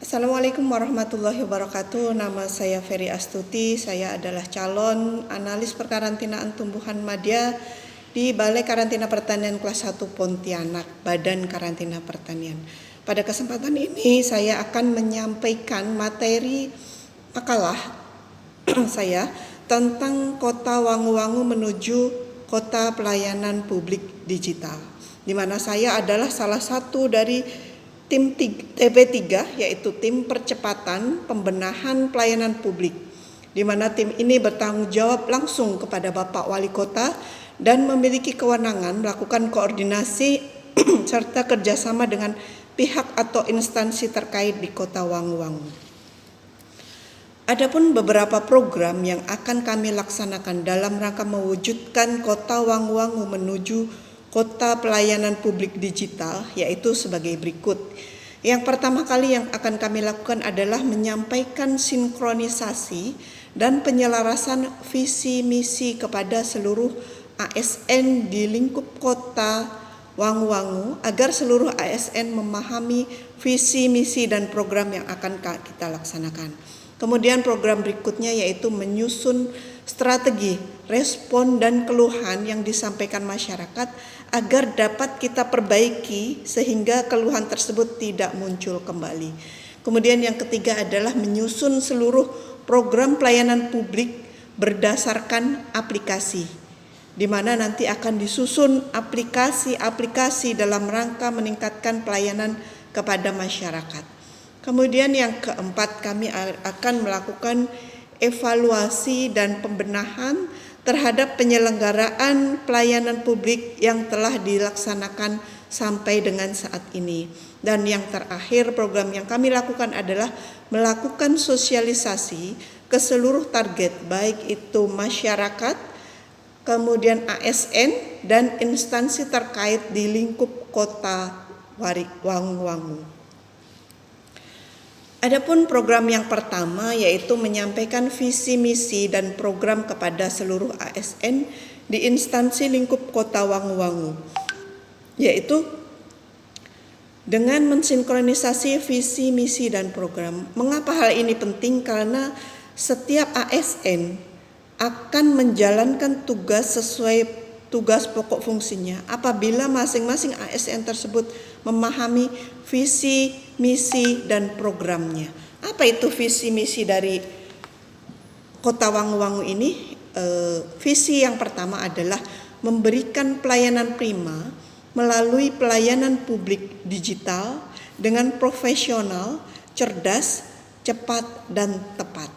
Assalamualaikum warahmatullahi wabarakatuh. Nama saya Ferry Astuti. Saya adalah calon analis perkarantinaan tumbuhan madya di Balai Karantina Pertanian kelas 1 Pontianak, Badan Karantina Pertanian. Pada kesempatan ini saya akan menyampaikan materi makalah saya tentang Kota Wangu-Wangu menuju Kota Pelayanan Publik Digital, di mana saya adalah salah satu dari tim TP3, yaitu tim percepatan pembenahan pelayanan publik, di mana tim ini bertanggung jawab langsung kepada Bapak Wali Kota dan memiliki kewenangan melakukan koordinasi serta kerjasama dengan pihak atau instansi terkait di Kota Wangu-Wangu. Adapun beberapa program yang akan kami laksanakan dalam rangka mewujudkan Kota Wangu-Wangu menuju Kota Pelayanan Publik Digital, yaitu sebagai berikut. Yang pertama kali yang akan kami lakukan adalah menyampaikan sinkronisasi dan penyelarasan visi misi kepada seluruh ASN di lingkup Kota Wangu-Wangu agar seluruh ASN memahami visi misi dan program yang akan kita laksanakan. Kemudian program berikutnya yaitu menyusun strategi, respon dan keluhan yang disampaikan masyarakat agar dapat kita perbaiki sehingga keluhan tersebut tidak muncul kembali. Kemudian yang ketiga adalah menyusun seluruh program pelayanan publik berdasarkan aplikasi, di mana nanti akan disusun aplikasi-aplikasi dalam rangka meningkatkan pelayanan kepada masyarakat. Kemudian yang keempat, kami akan melakukan evaluasi dan pembenahan terhadap penyelenggaraan pelayanan publik yang telah dilaksanakan sampai dengan saat ini. Dan yang terakhir, program yang kami lakukan adalah melakukan sosialisasi ke seluruh target, baik itu masyarakat, kemudian ASN dan instansi terkait di lingkup Kota Wangu-Wangu. Adapun program yang pertama yaitu menyampaikan visi misi dan program kepada seluruh ASN di instansi lingkup Kota Wangu-Wangu, yaitu dengan mensinkronisasi visi misi dan program. Mengapa hal ini penting? Karena setiap ASN akan menjalankan tugas sesuai tugas pokok fungsinya apabila masing-masing ASN tersebut memahami visi, misi, dan programnya. Apa itu visi misi dari Kota Wangu-Wangu ini? Visi yang pertama adalah memberikan pelayanan prima melalui pelayanan publik digital dengan profesional, cerdas, cepat, dan tepat.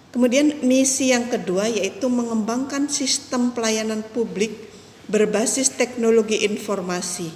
Kemudian misi yang kedua yaitu mengembangkan sistem pelayanan publik berbasis teknologi informasi.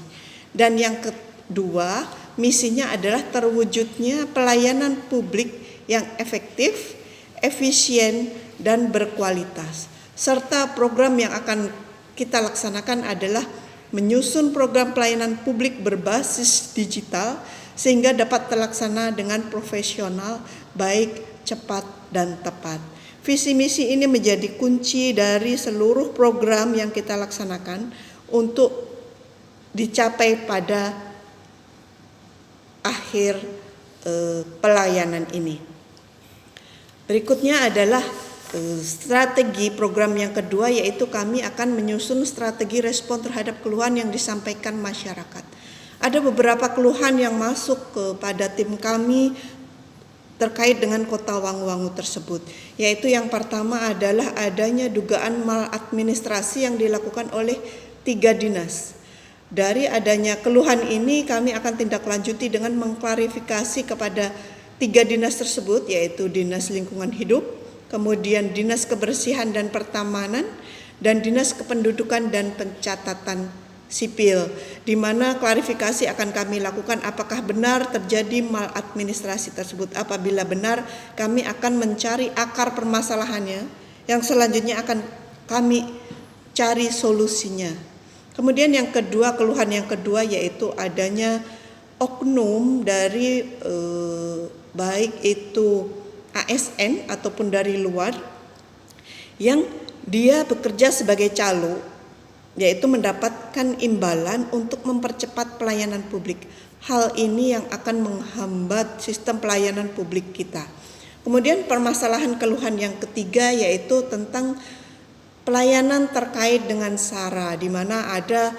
Dan yang kedua, misinya adalah terwujudnya pelayanan publik yang efektif, efisien, dan berkualitas. Serta program yang akan kita laksanakan adalah menyusun program pelayanan publik berbasis digital sehingga dapat terlaksana dengan profesional, baik, cepat, dan tepat. Visi misi ini menjadi kunci dari seluruh program yang kita laksanakan untuk dicapai pada akhir pelayanan ini. Berikutnya adalah strategi program yang kedua, yaitu kami akan menyusun strategi respon terhadap keluhan yang disampaikan masyarakat. Ada beberapa keluhan yang masuk kepada tim kami terkait dengan Kota Wangu-Wangu tersebut, yaitu yang pertama adalah adanya dugaan maladministrasi yang dilakukan oleh 3 dinas. Dari adanya keluhan ini kami akan tindak lanjuti dengan mengklarifikasi kepada 3 dinas tersebut, yaitu Dinas Lingkungan Hidup, kemudian Dinas Kebersihan dan Pertamanan, dan Dinas Kependudukan dan Pencatatan Sipil, di mana klarifikasi akan kami lakukan apakah benar terjadi maladministrasi tersebut. Apabila benar, kami akan mencari akar permasalahannya yang selanjutnya akan kami cari solusinya. Kemudian yang kedua, keluhan yang kedua yaitu adanya oknum dari baik itu ASN ataupun dari luar yang dia bekerja sebagai calo, yaitu mendapatkan imbalan untuk mempercepat pelayanan publik. hal ini yang akan menghambat sistem pelayanan publik kita. Kemudian permasalahan keluhan yang ketiga yaitu tentang pelayanan terkait dengan SARA, di mana ada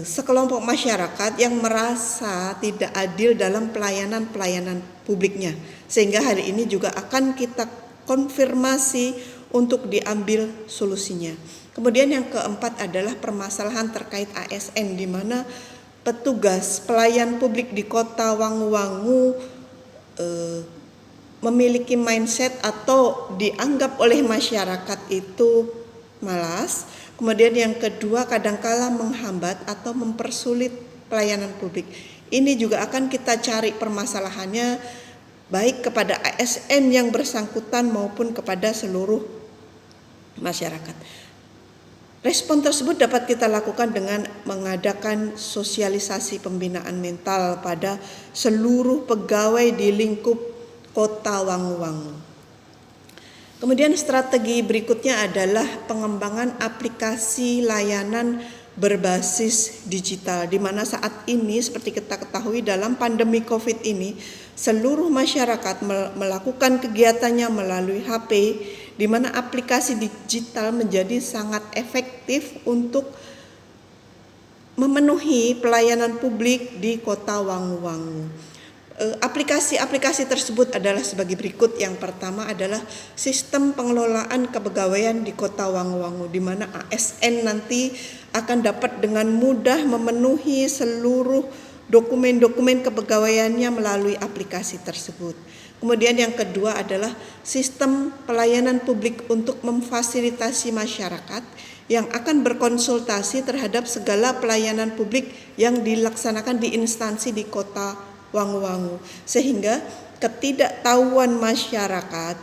sekelompok masyarakat yang merasa tidak adil dalam pelayanan publiknya. Sehingga hari ini juga akan kita konfirmasi untuk diambil solusinya. Kemudian yang keempat adalah permasalahan terkait ASN, di mana petugas pelayan publik di Kota Wangu-Wangu memiliki mindset atau dianggap oleh masyarakat itu malas. Kemudian yang kedua, kadangkala menghambat atau mempersulit pelayanan publik. Ini juga akan kita cari permasalahannya baik kepada ASN yang bersangkutan maupun kepada seluruh masyarakat. Respon tersebut dapat kita lakukan dengan mengadakan sosialisasi pembinaan mental pada seluruh pegawai di lingkup Kota Wangu-Wangu. Kemudian strategi berikutnya adalah pengembangan aplikasi layanan berbasis digital, di mana saat ini seperti kita ketahui dalam pandemi COVID ini seluruh masyarakat melakukan kegiatannya melalui HP, di mana aplikasi digital menjadi sangat efektif untuk memenuhi pelayanan publik di Kota Wangu-Wangu. Aplikasi-aplikasi tersebut adalah sebagai berikut. Yang pertama adalah sistem pengelolaan kepegawaian di Kota Wangu-Wangu, di mana ASN nanti akan dapat dengan mudah memenuhi seluruh dokumen-dokumen kepegawaiannya melalui aplikasi tersebut. Kemudian yang kedua adalah sistem pelayanan publik untuk memfasilitasi masyarakat yang akan berkonsultasi terhadap segala pelayanan publik yang dilaksanakan di instansi di Kota Wangu-Wangu, sehingga ketidaktahuan masyarakat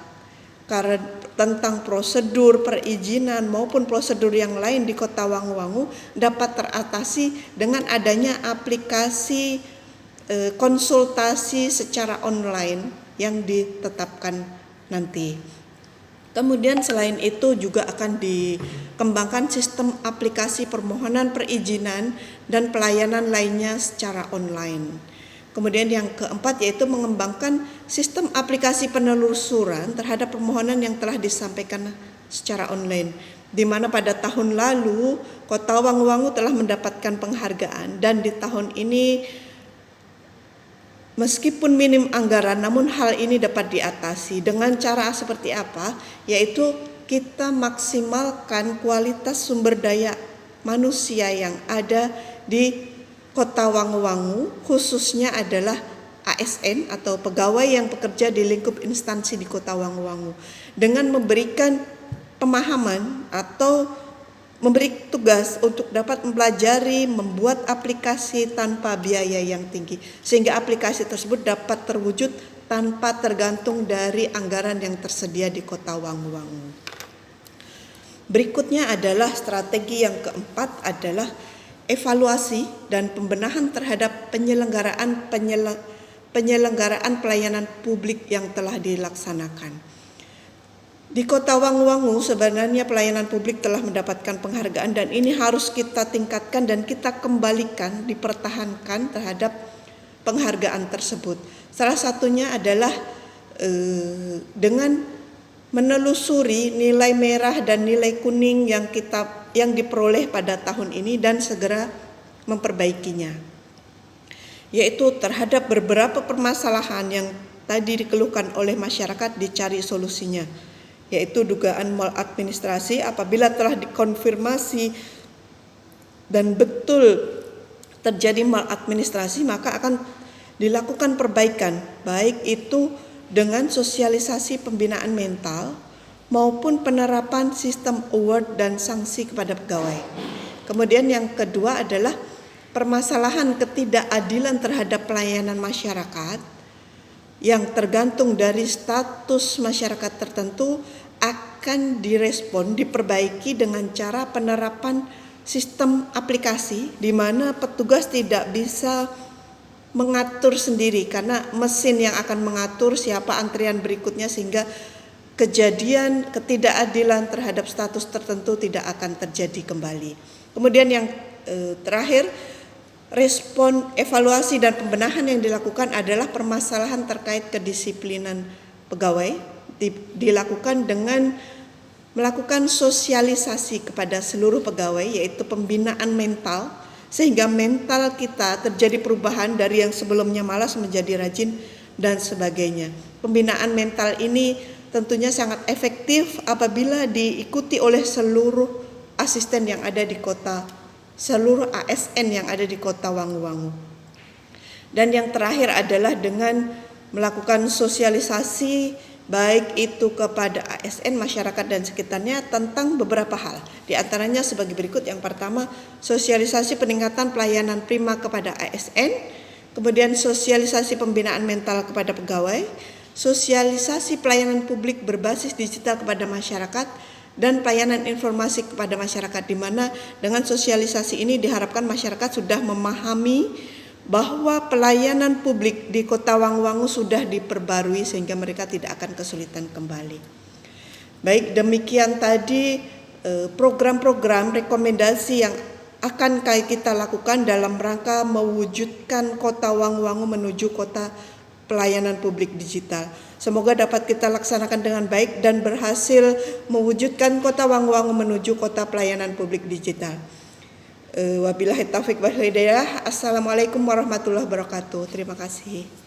karena tentang prosedur perizinan maupun prosedur yang lain di Kota Wangu-Wangu dapat teratasi dengan adanya aplikasi konsultasi secara online yang ditetapkan nanti. Kemudian selain itu juga akan dikembangkan sistem aplikasi permohonan perizinan dan pelayanan lainnya secara online. Kemudian yang keempat yaitu mengembangkan sistem aplikasi penelusuran terhadap permohonan yang telah disampaikan secara online, di mana pada tahun lalu Kota Wangu-Wangu telah mendapatkan penghargaan, dan di tahun ini meskipun minim anggaran namun hal ini dapat diatasi dengan cara seperti apa? Yaitu kita maksimalkan kualitas sumber daya manusia yang ada di Kota Wangu-Wangu, khususnya adalah ASN atau pegawai yang bekerja di lingkup instansi di Kota Wangu-Wangu, dengan memberikan pemahaman atau memberi tugas untuk dapat mempelajari membuat aplikasi tanpa biaya yang tinggi, sehingga aplikasi tersebut dapat terwujud tanpa tergantung dari anggaran yang tersedia di Kota Wangu-Wangu. Berikutnya adalah strategi yang keempat adalah evaluasi dan pembenahan terhadap penyelenggaraan pelayanan publik yang telah dilaksanakan. Di Kota Wangu-Wangu sebenarnya pelayanan publik telah mendapatkan penghargaan, dan ini harus kita tingkatkan dan kita kembalikan, dipertahankan terhadap penghargaan tersebut. Salah satunya adalah dengan menelusuri nilai merah dan nilai kuning yang diperoleh pada tahun ini dan segera memperbaikinya, yaitu terhadap beberapa permasalahan yang tadi dikeluhkan oleh masyarakat dicari solusinya, yaitu dugaan maladministrasi. Apabila telah dikonfirmasi dan betul terjadi maladministrasi, maka akan dilakukan perbaikan, baik itu dengan sosialisasi pembinaan mental maupun penerapan sistem award dan sanksi kepada pegawai. Kemudian yang kedua adalah permasalahan ketidakadilan terhadap pelayanan masyarakat yang tergantung dari status masyarakat tertentu akan direspon, diperbaiki dengan cara penerapan sistem aplikasi, di mana petugas tidak bisa mengatur sendiri karena mesin yang akan mengatur siapa antrian berikutnya, sehingga kejadian ketidakadilan terhadap status tertentu tidak akan terjadi kembali. Kemudian yang terakhir, respon evaluasi dan pembenahan yang dilakukan adalah permasalahan terkait kedisiplinan pegawai, dilakukan dengan melakukan sosialisasi kepada seluruh pegawai, yaitu pembinaan mental, sehingga mental kita terjadi perubahan dari yang sebelumnya malas menjadi rajin dan sebagainya. Pembinaan mental ini tentunya sangat efektif apabila diikuti oleh seluruh asisten yang ada di kota, seluruh ASN yang ada di kota Wangu-Wangu. Dan yang terakhir adalah dengan melakukan sosialisasi baik itu kepada ASN, masyarakat dan sekitarnya tentang beberapa hal. Di antaranya sebagai berikut. Yang pertama, sosialisasi peningkatan pelayanan prima kepada ASN, kemudian sosialisasi pembinaan mental kepada pegawai, sosialisasi pelayanan publik berbasis digital kepada masyarakat, dan pelayanan informasi kepada masyarakat, di mana dengan sosialisasi ini diharapkan masyarakat sudah memahami bahwa pelayanan publik di Kota Wangu-Wangu sudah diperbarui sehingga mereka tidak akan kesulitan kembali. Baik, demikian tadi program-program rekomendasi yang akan kita lakukan dalam rangka mewujudkan Kota Wangu-Wangu menuju kota pelayanan publik digital. Semoga dapat kita laksanakan dengan baik dan berhasil mewujudkan Kota Wangu-Wangu menuju kota pelayanan publik digital. Wabillahi taufik wal hidayah. Assalamualaikum warahmatullahi wabarakatuh. Terima kasih.